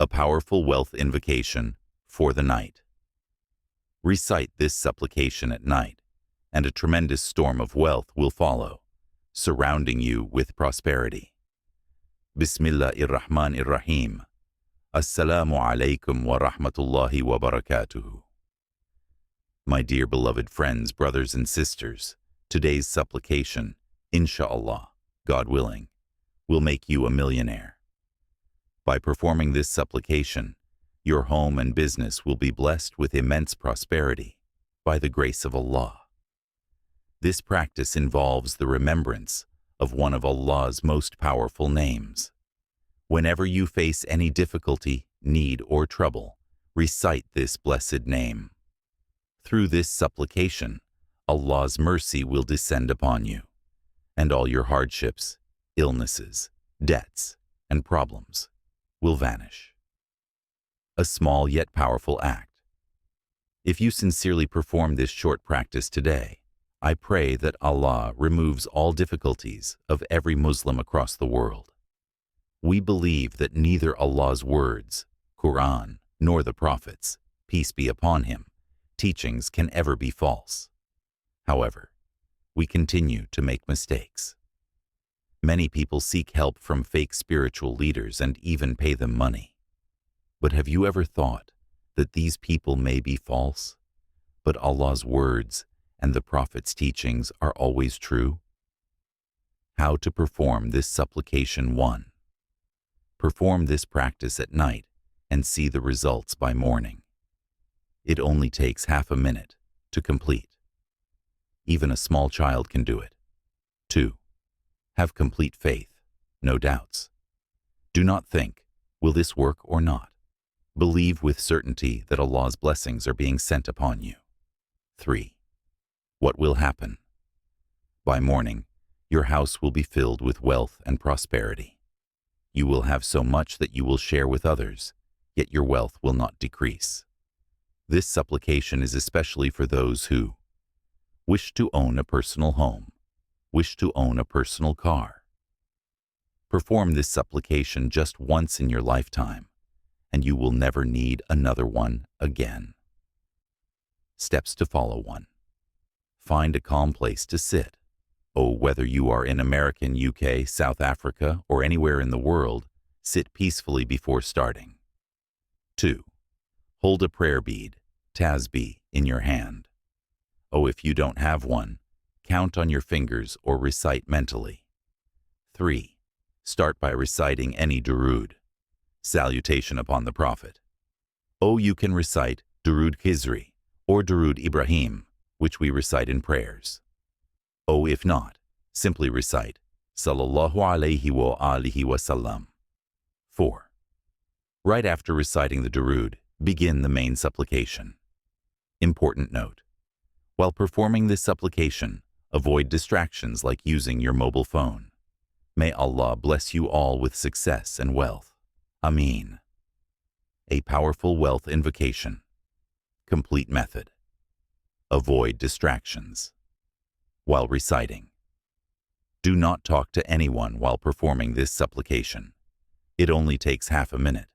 A powerful wealth invocation for the night. Recite this supplication at night, and a tremendous storm of wealth will follow, surrounding you with prosperity. Bismillahirrahmanirrahim. Assalamu alaikum wa rahmatullahi wa barakatuhu. My dear beloved friends, brothers and sisters, today's supplication, inshallah, God willing, will make you a millionaire. By performing this supplication, your home and business will be blessed with immense prosperity by the grace of Allah. This practice involves the remembrance of one of Allah's most powerful names. Whenever you face any difficulty, need, or trouble, recite this blessed name. Through this supplication, Allah's mercy will descend upon you, and all your hardships, illnesses, debts, and problems will vanish. A small yet powerful act. If you sincerely perform this short practice today, I pray that Allah removes all difficulties of every Muslim across the world. We believe that neither Allah's words, Quran, nor the Prophet's, peace be upon him, teachings can ever be false. However, we continue to make mistakes. Many people seek help from fake spiritual leaders and even pay them money. But have you ever thought that these people may be false, but Allah's words and the Prophet's teachings are always true? How to perform this supplication 1. Perform this practice at night and see the results by morning. It only takes half a minute to complete. Even a small child can do it. 2. Have complete faith, no doubts. Do not think, will this work or not? Believe with certainty that Allah's blessings are being sent upon you. 3. What will happen? By morning, your house will be filled with wealth and prosperity. You will have so much that you will share with others, yet your wealth will not decrease. This supplication is especially for those who wish to own a personal home, wish to own a personal car. Perform this supplication just once in your lifetime, and you will never need another one again. Steps to follow 1. Find a calm place to sit. Whether you are in America, UK, South Africa, or anywhere in the world, sit peacefully before starting. 2. Hold a prayer bead, tasbih, in your hand. If you don't have one, count on your fingers or recite mentally. 3. Start by reciting any durood, salutation upon the Prophet. You can recite Durood Khizri or Durood Ibrahim, which we recite in prayers. If not, simply recite Sallallahu alayhi wa alihi wa sallam. 4. Right after reciting the durood, begin the main supplication. Important note: while performing this supplication, avoid distractions like using your mobile phone. May Allah bless you all with success and wealth. Ameen. A powerful wealth invocation. Complete method. Avoid distractions. While reciting, do not talk to anyone while performing this supplication. It only takes half a minute,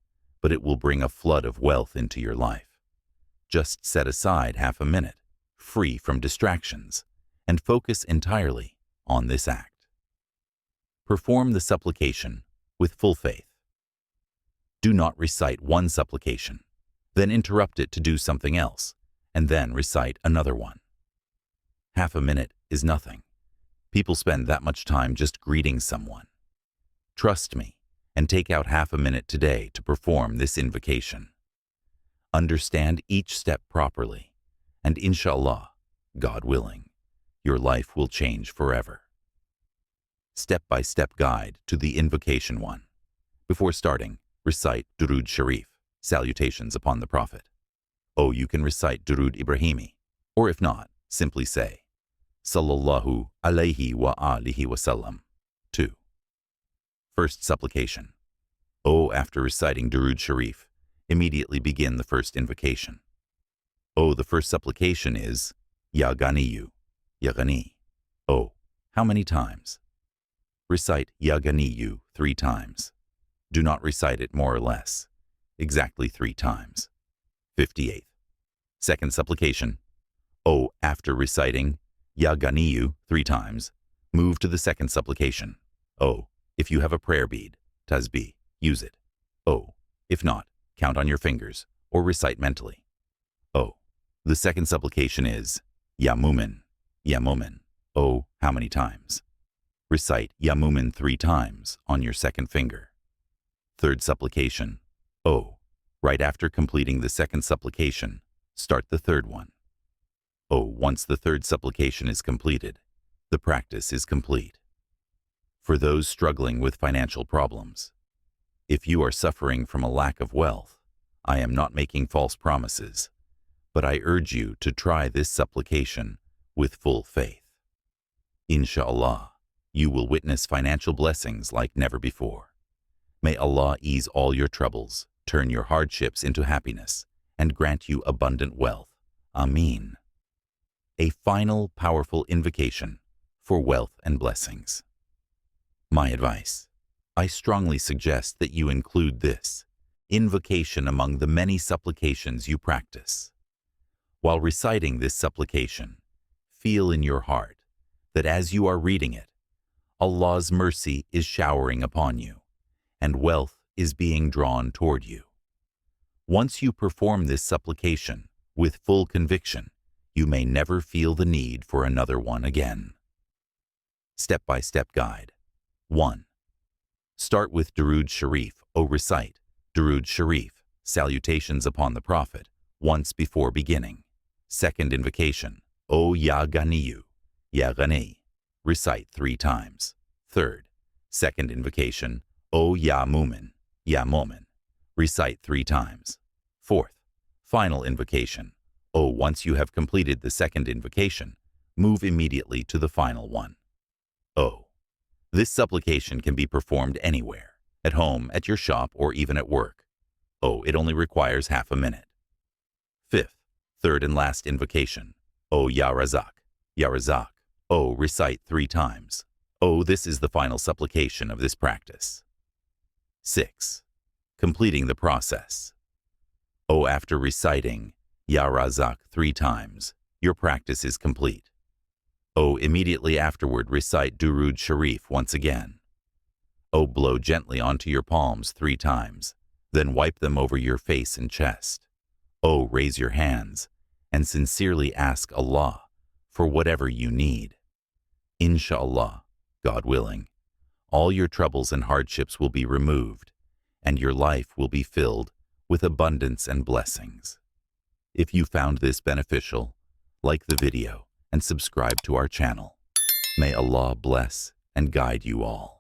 but it will bring a flood of wealth into your life. Just set aside half a minute, free from distractions, and focus entirely on this act. Perform the supplication with full faith. Do not recite one supplication, then interrupt it to do something else, and then recite another one. Half a minute is nothing. People spend that much time just greeting someone. Trust me and take out half a minute today to perform this invocation. Understand each step properly, and inshallah, God willing, your life will change forever. Step-by-step guide to the invocation 1. Before starting, recite Durood Sharif, salutations upon the Prophet. You can recite Durood Ibrahimi, or if not, simply say Sallallahu alayhi wa alihi wa sallam. 2. First supplication. After reciting Durood Sharif, immediately begin the first invocation. The first supplication is Ya Ghaniyyu, Ya Ghani. How many times? Recite Ya Ghaniyyu 3 times. Do not recite it more or less. exactly 3 times. 58th. Second supplication. O, after reciting Ya Ghaniyyu 3 times, move to the second supplication. O, if you have a prayer bead, tasbih, use it. O, if not, count on your fingers or recite mentally. O, the second supplication is Ya Mumin, Ya Mumin. O, how many times? Recite Ya Mumin 3 times on your second finger. Third supplication. O, right after completing the second supplication, start the third one. O, once the third supplication is completed, the practice is complete. For those struggling with financial problems, if you are suffering from a lack of wealth, I am not making false promises, but I urge you to try this supplication with full faith. Inshallah, you will witness financial blessings like never before. May Allah ease all your troubles, turn your hardships into happiness, and grant you abundant wealth. Ameen. A final powerful invocation for wealth and blessings. My advice: I strongly suggest that you include this invocation among the many supplications you practice. While reciting this supplication, feel in your heart that as you are reading it, Allah's mercy is showering upon you, and wealth is being drawn toward you. Once you perform this supplication with full conviction, you may never feel the need for another one again. Step-by-step guide. 1. Start with Durood Sharif, O recite Durood Sharif, salutations upon the Prophet, once before beginning. Second invocation, O Ya Ghaniyyu, Ya Ghani, recite 3 times. Third, second invocation, O Ya Mumin, Ya Mumin, recite 3 times. Fourth, final invocation, O, once you have completed the second invocation, move immediately to the final one. O. This supplication can be performed anywhere, at home, at your shop, or even at work. O, it only requires half a minute. Fifth, third and last invocation, O Ya Razzaq, Ya Razzaq. O, recite 3 times. O, this is the final supplication of this practice. 6. Completing the process. O, after reciting Ya Razzaq 3 times, your practice is complete. O, immediately afterward recite Durood Sharif once again. O, blow gently onto your palms 3 times, then wipe them over your face and chest. O, raise your hands and sincerely ask Allah for whatever you need. Inshallah, God willing, all your troubles and hardships will be removed, and your life will be filled with abundance and blessings. If you found this beneficial, like the video and subscribe to our channel. May Allah bless and guide you all.